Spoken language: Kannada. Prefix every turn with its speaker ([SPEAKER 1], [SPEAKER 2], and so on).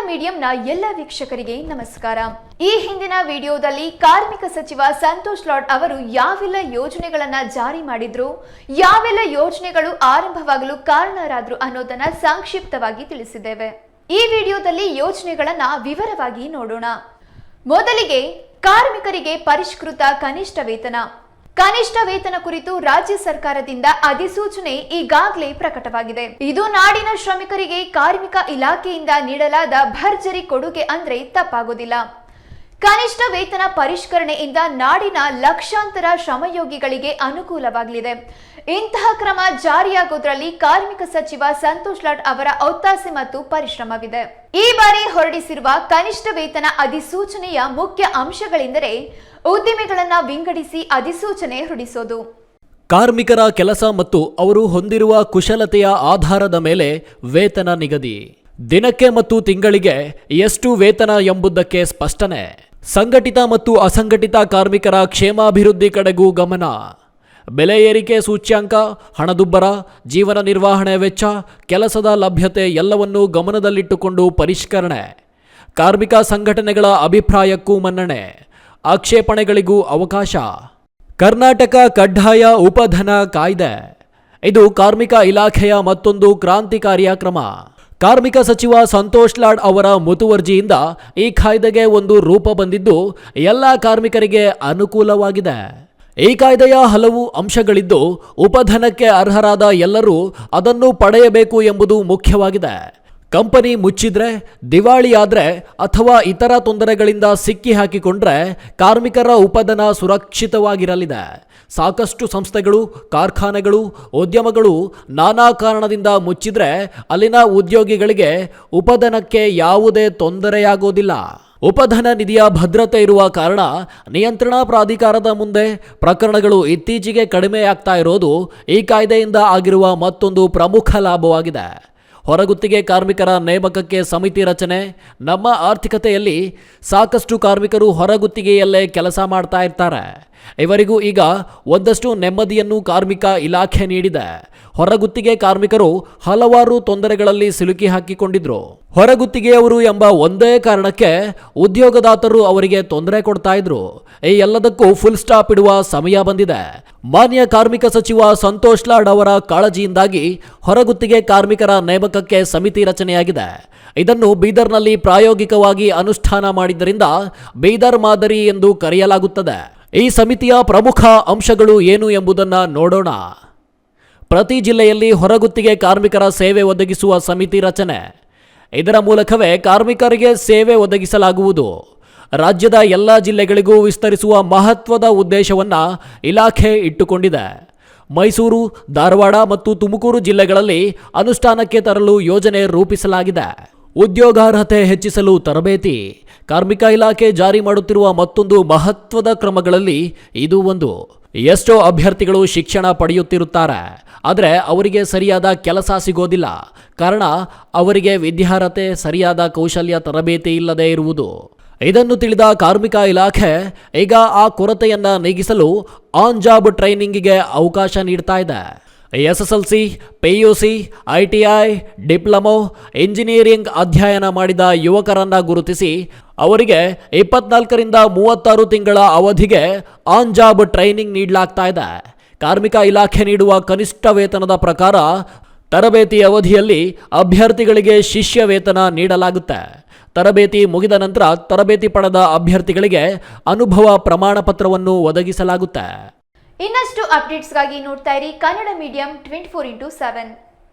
[SPEAKER 1] ಮೀಡಿಯಂನ ಎಲ್ಲ ವೀಕ್ಷಕರಿಗೆ ನಮಸ್ಕಾರ. ಈ ಹಿಂದಿನ ವಿಡಿಯೋದಲ್ಲಿ ಕಾರ್ಮಿಕ ಸಚಿವ ಸಂತೋಷ್ ಲಾಡ್ ಅವರು ಯಾವೆಲ್ಲ ಯೋಜನೆಗಳನ್ನ ಜಾರಿ ಮಾಡಿದ್ರು, ಯಾವೆಲ್ಲ ಯೋಜನೆಗಳು ಆರಂಭವಾಗಲು ಕಾರಣರಾದ್ರು ಅನ್ನೋದನ್ನ ಸಂಕ್ಷಿಪ್ತವಾಗಿ ತಿಳಿಸಿದ್ದೇವೆ. ಈ ವಿಡಿಯೋದಲ್ಲಿ ಯೋಜನೆಗಳನ್ನ ವಿವರವಾಗಿ ನೋಡೋಣ. ಮೊದಲಿಗೆ ಕಾರ್ಮಿಕರಿಗೆ ಪರಿಷ್ಕೃತ ಕನಿಷ್ಠ ವೇತನ. ಕನಿಷ್ಠ ವೇತನ ಕುರಿತು ರಾಜ್ಯ ಸರ್ಕಾರದಿಂದ ಅಧಿಸೂಚನೆ ಈಗಾಗಲೇ ಪ್ರಕಟವಾಗಿದೆ. ಇದು ನಾಡಿನ ಶ್ರಮಿಕರಿಗೆ ಕಾರ್ಮಿಕ ಇಲಾಖೆಯಿಂದ ನೀಡಲಾದ ಭರ್ಜರಿ ಕೊಡುಗೆ ಅಂದ್ರೆ ತಪ್ಪಾಗೋದಿಲ್ಲ. ಕನಿಷ್ಠ ವೇತನ ಪರಿಷ್ಕರಣೆಯಿಂದ ನಾಡಿನ ಲಕ್ಷಾಂತರ ಶ್ರಮಯೋಗಿಗಳಿಗೆ ಅನುಕೂಲವಾಗಲಿದೆ. ಇಂತಹ ಕ್ರಮ ಜಾರಿಯಾಗುವುದರಲ್ಲಿ ಕಾರ್ಮಿಕ ಸಚಿವ ಸಂತೋಷ್ ಲಾಡ್ ಅವರ ಒತ್ತಾಸೆ ಮತ್ತು ಪರಿಶ್ರಮವಿದೆ. ಈ ಬಾರಿ ಹೊರಡಿಸಿರುವ ಕನಿಷ್ಠ ವೇತನ ಅಧಿಸೂಚನೆಯ ಮುಖ್ಯ ಅಂಶಗಳೆಂದರೆ ಉದ್ದಿಮೆಗಳನ್ನ ವಿಂಗಡಿಸಿ ಅಧಿಸೂಚನೆ ಹೊರಡಿಸೋದು,
[SPEAKER 2] ಕಾರ್ಮಿಕರ ಕೆಲಸ ಮತ್ತು ಅವರು ಹೊಂದಿರುವ ಕುಶಲತೆಯ ಆಧಾರದ ಮೇಲೆ ವೇತನ ನಿಗದಿ, ದಿನಕ್ಕೆ ಮತ್ತು ತಿಂಗಳಿಗೆ ಎಷ್ಟು ವೇತನ ಎಂಬುದಕ್ಕೆ ಸ್ಪಷ್ಟನೆ, ಸಂಘಟಿತ ಮತ್ತು ಅಸಂಘಟಿತ ಕಾರ್ಮಿಕರ ಕ್ಷೇಮಾಭಿವೃದ್ಧಿ ಕಡೆಗೂ ಗಮನ, ಬೆಲೆ ಏರಿಕೆ ಸೂಚ್ಯಾಂಕ, ಹಣದುಬ್ಬರ, ಜೀವನ ನಿರ್ವಹಣೆ ವೆಚ್ಚ, ಕೆಲಸದ ಲಭ್ಯತೆ ಎಲ್ಲವನ್ನೂ ಗಮನದಲ್ಲಿಟ್ಟುಕೊಂಡು ಪರಿಷ್ಕರಣೆ, ಕಾರ್ಮಿಕ ಸಂಘಟನೆಗಳ ಅಭಿಪ್ರಾಯಕ್ಕೂ ಮನ್ನಣೆ, ಆಕ್ಷೇಪಣೆಗಳಿಗೂ ಅವಕಾಶ, ಕರ್ನಾಟಕ ಕಡ್ಡಾಯ ಉಪಧನ ಕಾಯ್ದೆ. ಇದು ಕಾರ್ಮಿಕ ಇಲಾಖೆಯ ಮತ್ತೊಂದು ಕ್ರಾಂತಿಕಾರಿಯ ಕ್ರಮ. ಕಾರ್ಮಿಕ ಸಚಿವ ಸಂತೋಷ್ ಲಾಡ್ ಅವರ ಮುತುವರ್ಜಿಯಿಂದ ಈ ಕಾಯ್ದೆಗೆ ಒಂದು ರೂಪ ಬಂದಿದ್ದು ಎಲ್ಲ ಕಾರ್ಮಿಕರಿಗೆ ಅನುಕೂಲವಾಗಿದೆ. ಈ ಕಾಯ್ದೆಯ ಹಲವು ಅಂಶಗಳಿದ್ದು ಉಪಧನಕ್ಕೆ ಅರ್ಹರಾದ ಎಲ್ಲರೂ ಅದನ್ನು ಪಡೆಯಬೇಕು ಎಂಬುದು ಮುಖ್ಯವಾಗಿದೆ. ಕಂಪನಿ ಮುಚ್ಚಿದ್ರೆ, ದಿವಾಳಿಯಾದ್ರೆ ಅಥವಾ ಇತರ ತೊಂದರೆಗಳಿಂದ ಸಿಕ್ಕಿ ಹಾಕಿಕೊಂಡ್ರೆ ಕಾರ್ಮಿಕರ ಉಪಧನ ಸುರಕ್ಷಿತವಾಗಿರಲಿದೆ. ಸಾಕಷ್ಟು ಸಂಸ್ಥೆಗಳು, ಕಾರ್ಖಾನೆಗಳು, ಉದ್ಯಮಗಳು ನಾನಾ ಕಾರಣದಿಂದ ಮುಚ್ಚಿದ್ರೆ ಅಲ್ಲಿನ ಉದ್ಯೋಗಿಗಳಿಗೆ ಉಪಧನಕ್ಕೆ ಯಾವುದೇ ತೊಂದರೆಯಾಗೋದಿಲ್ಲ. ಉಪಧನ ನಿಧಿಯ ಭದ್ರತೆ ಇರುವ ಕಾರಣ ನಿಯಂತ್ರಣಾ ಪ್ರಾಧಿಕಾರದ ಮುಂದೆ ಪ್ರಕರಣಗಳು ಇತ್ತೀಚೆಗೆ ಕಡಿಮೆಯಾಗ್ತಾ ಇರೋದು ಈ ಕಾಯ್ದೆಯಿಂದ ಆಗಿರುವ ಮತ್ತೊಂದು ಪ್ರಮುಖ ಲಾಭವಾಗಿದೆ. ಹೊರಗುತ್ತಿಗೆ ಕಾರ್ಮಿಕರ ನೇಮಕಕ್ಕೆ ಸಮಿತಿ ರಚನೆ. ನಮ್ಮ ಆರ್ಥಿಕತೆಯಲ್ಲಿ ಸಾಕಷ್ಟು ಕಾರ್ಮಿಕರು ಹೊರಗುತ್ತಿಗೆಯಲ್ಲೇ ಕೆಲಸ ಮಾಡ್ತಾ ಇರ್ತಾರೆ. ಇವರಿಗೂ ಈಗ ಒಂದಷ್ಟು ನೆಮ್ಮದಿಯನ್ನು ಕಾರ್ಮಿಕ ಇಲಾಖೆ ನೀಡಿದೆ. ಹೊರಗುತ್ತಿಗೆ ಕಾರ್ಮಿಕರು ಹಲವಾರು ತೊಂದರೆಗಳಲ್ಲಿ ಸಿಲುಕಿ ಹಾಕಿಕೊಂಡಿದ್ರು. ಹೊರಗುತ್ತಿಗೆಯವರು ಎಂಬ ಒಂದೇ ಕಾರಣಕ್ಕೆ ಉದ್ಯೋಗದಾತರು ಅವರಿಗೆ ತೊಂದರೆ ಕೊಡ್ತಾ ಇದ್ರು. ಈ ಎಲ್ಲದಕ್ಕೂ ಫುಲ್ ಸ್ಟಾಪ್ ಇಡುವ ಸಮಯ ಬಂದಿದೆ. ಮಾನ್ಯ ಕಾರ್ಮಿಕ ಸಚಿವ ಸಂತೋಷ್ ಲಾಡ್ ಅವರ ಕಾಳಜಿಯಿಂದಾಗಿ ಹೊರಗುತ್ತಿಗೆ ಕಾರ್ಮಿಕರ ನೇಮಕಕ್ಕೆ ಸಮಿತಿ ರಚನೆಯಾಗಿದೆ. ಇದನ್ನು ಬೀದರ್ನಲ್ಲಿ ಪ್ರಾಯೋಗಿಕವಾಗಿ ಅನುಷ್ಠಾನ ಮಾಡಿದ್ದರಿಂದ ಬೀದರ್ ಮಾದರಿ ಎಂದು ಕರೆಯಲಾಗುತ್ತದೆ. ಈ ಸಮಿತಿಯ ಪ್ರಮುಖ ಅಂಶಗಳು ಏನು ಎಂಬುದನ್ನು ನೋಡೋಣ. ಪ್ರತಿ ಜಿಲ್ಲೆಯಲ್ಲಿ ಹೊರಗುತ್ತಿಗೆ ಕಾರ್ಮಿಕರ ಸೇವೆ ಒದಗಿಸುವ ಸಮಿತಿ ರಚನೆ. ಇದರ ಮೂಲಕವೇ ಕಾರ್ಮಿಕರಿಗೆ ಸೇವೆ ಒದಗಿಸಲಾಗುವುದು. ರಾಜ್ಯದ ಎಲ್ಲ ಜಿಲ್ಲೆಗಳಿಗೂ ವಿಸ್ತರಿಸುವ ಮಹತ್ವದ ಉದ್ದೇಶವನ್ನು ಇಲಾಖೆ ಇಟ್ಟುಕೊಂಡಿದೆ. ಮೈಸೂರು, ಧಾರವಾಡ ಮತ್ತು ತುಮಕೂರು ಜಿಲ್ಲೆಗಳಲ್ಲಿ ಅನುಷ್ಠಾನಕ್ಕೆ ತರಲು ಯೋಜನೆ ರೂಪಿಸಲಾಗಿದೆ. ಉದ್ಯೋಗಾರ್ಹತೆ ಹೆಚ್ಚಿಸಲು ತರಬೇತಿ. ಕಾರ್ಮಿಕ ಇಲಾಖೆ ಜಾರಿ ಮಾಡುತ್ತಿರುವ ಮತ್ತೊಂದು ಮಹತ್ವದ ಕ್ರಮಗಳಲ್ಲಿ ಇದು ಒಂದು. ಎಷ್ಟೋ ಅಭ್ಯರ್ಥಿಗಳು ಶಿಕ್ಷಣ ಪಡೆಯುತ್ತಿರುತ್ತಾರೆ, ಆದರೆ ಅವರಿಗೆ ಸರಿಯಾದ ಕೆಲಸ ಸಿಗೋದಿಲ್ಲ. ಕಾರಣ ಅವರಿಗೆ ವಿದ್ಯಾರ್ಹತೆ, ಸರಿಯಾದ ಕೌಶಲ್ಯ ತರಬೇತಿ ಇಲ್ಲದೆ ಇರುವುದು. ಇದನ್ನು ತಿಳಿದ ಕಾರ್ಮಿಕ ಇಲಾಖೆ ಈಗ ಆ ಕೊರತೆಯನ್ನು ನೀಗಿಸಲು ಆನ್ ಜಾಬ್ ಟ್ರೈನಿಂಗಿಗೆ ಅವಕಾಶ ನೀಡ್ತಾ ಇದೆ. SSLC, PUC, ITI, diploma, engineering ಅಧ್ಯಯನ ಮಾಡಿದ ಯುವಕರನ್ನ ಗುರುತಿಸಿ ಅವರಿಗೆ 24ರಿಂದ 36 ತಿಂಗಳ ಅವಧಿಗೆ ಆನ್ ಜಾಬ್ ಟ್ರೈನಿಂಗ್ ನೀಡಲಾಗ್ತಾ ಇದೆ. ಕಾರ್ಮಿಕ ಇಲಾಖೆ ನೀಡುವ ಕನಿಷ್ಠ ವೇತನದ ಪ್ರಕಾರ ತರಬೇತಿ ಅವಧಿಯಲ್ಲಿ ಅಭ್ಯರ್ಥಿಗಳಿಗೆ ಶಿಷ್ಯ ವೇತನ ನೀಡಲಾಗುತ್ತೆ. ತರಬೇತಿ ಮುಗಿದ ನಂತರ ತರಬೇತಿ ಪಡೆದ ಅಭ್ಯರ್ಥಿಗಳಿಗೆ ಅನುಭವ ಪ್ರಮಾಣ ಪತ್ರವನ್ನು ಒದಗಿಸಲಾಗುತ್ತೆ.
[SPEAKER 1] ಇನ್ನಷ್ಟು ಅಪ್ಡೇಟ್ಸ್ಗಾಗಿ ನೋಡ್ತಾ ಇರಿ ಕನ್ನಡ ಮೀಡಿಯಂ 24x7.